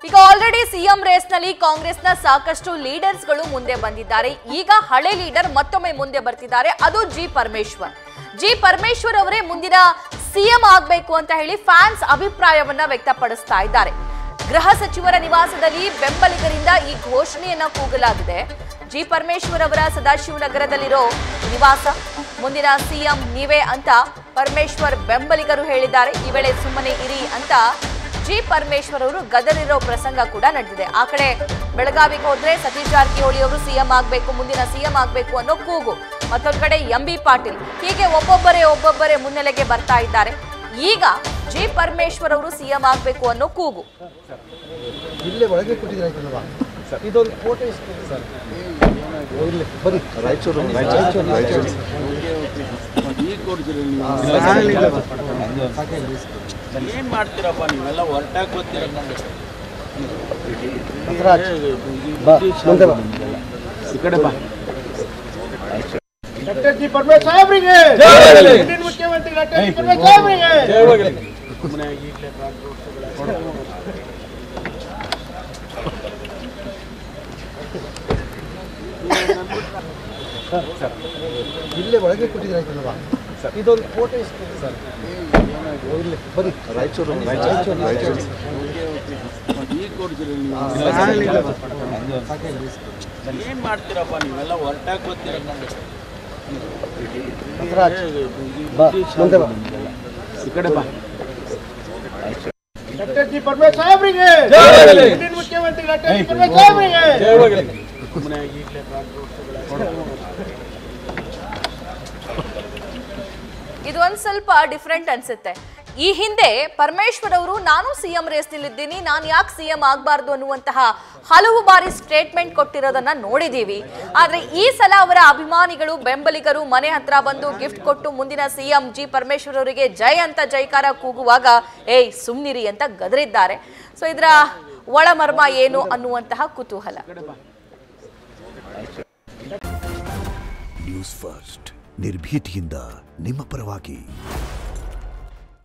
ಈಗ already CM race ನಲ್ಲಿ ಕಾಂಗ್ರೆಸ್ನ ಸಾಕಷ್ಟು ಲೀಡರ್ಸ್ ಗಳು ಮುಂದೆ ಬಂದಿದ್ದಾರೆ. ಈಗ ಹಳೆ ಲೀಡರ್ ಮತ್ತೊಮ್ಮೆ ಮುಂದೆ ಬರ್ತಿದ್ದಾರೆ, ಅದು ಜಿ ಪರಮೇಶ್ವರ್ ಅವರೇ ಮುಂದಿನ ಸಿಎಂ ಆಗಬೇಕು ಅಂತ ಹೇಳಿ ಫ್ಯಾನ್ಸ್ ಅಭಿಪ್ರಾಯವನ್ನ ವ್ಯಕ್ತಪಡಿಸ್ತಾ ಇದ್ದಾರೆ. ಗೃಹ ಸಚಿವರ ನಿವಾಸದಲ್ಲಿ ಬೆಂಬಲಿಗರಿಂದ ಈ ಘೋಷಣೆಯನ್ನ ಕೂಗಲಾಗಿದೆ. ಜಿ ಪರಮೇಶ್ವರ್ ಅವರ ಸದಾಶಿವನಗರದಲ್ಲಿರೋ ನಿವಾಸ ಮುಂದಿನ ಸಿಎಂ ನೀವೇ ಅಂತ ಪರಮೇಶ್ವರ್ ಬೆಂಬಲಿಗರು ಹೇಳಿದ್ದಾರೆ. ಈ ವೇಳೆ ಸುಮ್ಮನೆ ಇರಿ ಅಂತ ಜಿ ಪರಮೇಶ್ವರ್ ಅವರು ಗದರಿರೋ ಪ್ರಸಂಗ ಕೂಡ ನಡೆದಿದೆ. ಆ ಕಡೆ ಬೆಳಗಾವಿಗೆ ಹೋದ್ರೆ ಸತೀಶ್ ಜಾರಕಿಹೊಳಿ ಅವರು ಸಿಎಂ ಆಗಬೇಕು, ಮುಂದಿನ ಸಿಎಂ ಆಗಬೇಕು ಅನ್ನೋ ಕೂಗು, ಮತ್ತೊಂದು ಕಡೆ ಎಂಬಿ ಪಾಟೀಲ್, ಹೀಗೆ ಒಬ್ಬೊಬ್ಬರೇ ಮುನ್ನೆಲೆಗೆ ಬರ್ತಾ ಇದ್ದಾರೆ. ಈಗ ಜಿ ಪರಮೇಶ್ವರ್ ಅವರು ಸಿಎಂ ಆಗಬೇಕು ಅನ್ನೋ ಕೂಗು. ಇಲ್ಲೇ ಒಳಗೆ ಕೊಟ್ಟಿದ್ದೀರಾ ಇದೊಂದು ಫೋಟೋ ಸರ್, ಬರೀ ರಾಯಚೂರು ಏನ್ ಮಾಡ್ತೀರಪ್ಪ ನೀವೆಲ್ಲ ಹೊರಟಾಗಿ ಗೊತ್ತಿರ ಈ ಕಡೆ ಬಾ. ಡಾಕ್ಟರ್ ಜಿ ಪರಮೇಶ್ವರ್ ಸಾಹೇಬ್ರಿಗೆ ಮುಖ್ಯಮಂತ್ರಿ ಡಾಕ್ಟರ್ ಜಿ ಪರಮೇಶ್ವರ್ ಸಾಹೇಬ್ರಿಗೆ. ಇಲ್ಲೇ ಒಳಗೆ ಕೊಟ್ಟಿದ್ದೀರಾ ಇದೊಂದು ಫೋಟೋ ಸರ್, ಬರೀ ರಾಯಚೂರು ಏನ್ ಮಾಡ್ತೀರಪ್ಪ ನೀವೆಲ್ಲ ಹೊರಟಾಗಿ ಗೊತ್ತಿರ ಈ ಕಡೆ ಬಾ. ಡಾಕ್ಟರ್ ಜಿ ಪರಮೇಶ್ವರ್ ಸಾಹೇಬ್ರಿಗೆ ಮುಖ್ಯಮಂತ್ರಿ ಡಾಕ್ಟರ್ ಜಿ ಪರಮೇಶ್ವರ್ ಸಾಹೇಬ್ರಿಗೆ. ಇದು ಒಂದ್ ಸ್ವಲ್ಪ ಡಿಫ್ರೆಂಟ್ ಅನ್ಸುತ್ತೆ. ಈ ಹಿಂದೆ ಪರಮೇಶ್ವರ್ ಅವರು ನಾನು ಸಿಎಂ ರೇಸ್ನಲ್ಲಿದ್ದೀನಿ, ನಾನು ಯಾಕೆ ಸಿಎಂ ಆಗಬಾರ್ದು ಅನ್ನುವಂತಹ ಹಲವು ಬಾರಿ ಸ್ಟೇಟ್ಮೆಂಟ್ ಕೊಟ್ಟಿರೋದನ್ನ ನೋಡಿದೀವಿ. ಆದ್ರೆ ಈ ಸಲ ಅವರ ಅಭಿಮಾನಿಗಳು ಬೆಂಬಲಿಗರು ಮನೆ ಹತ್ರ ಬಂದು ಗಿಫ್ಟ್ ಕೊಟ್ಟು ಮುಂದಿನ ಸಿಎಂ ಜಿ ಪರಮೇಶ್ವರ್ ಅವರಿಗೆ ಜೈ ಅಂತ ಜೈಕಾರ ಕೂಗುವಾಗ ಏಯ್ ಸುಮ್ನಿರಿ ಅಂತ ಗದರಿದ್ದಾರೆ. ಸೊ ಇದರ ಒಳಮರ್ಮ ಏನು ಅನ್ನುವಂತಹ ಕುತೂಹಲ. ನ್ಯೂಸ್ ಫಸ್ಟ್ ನಿರ್ಭೀತಿಯಿಂದ ನಿಮ್ಮ ಪರವಾಗಿ.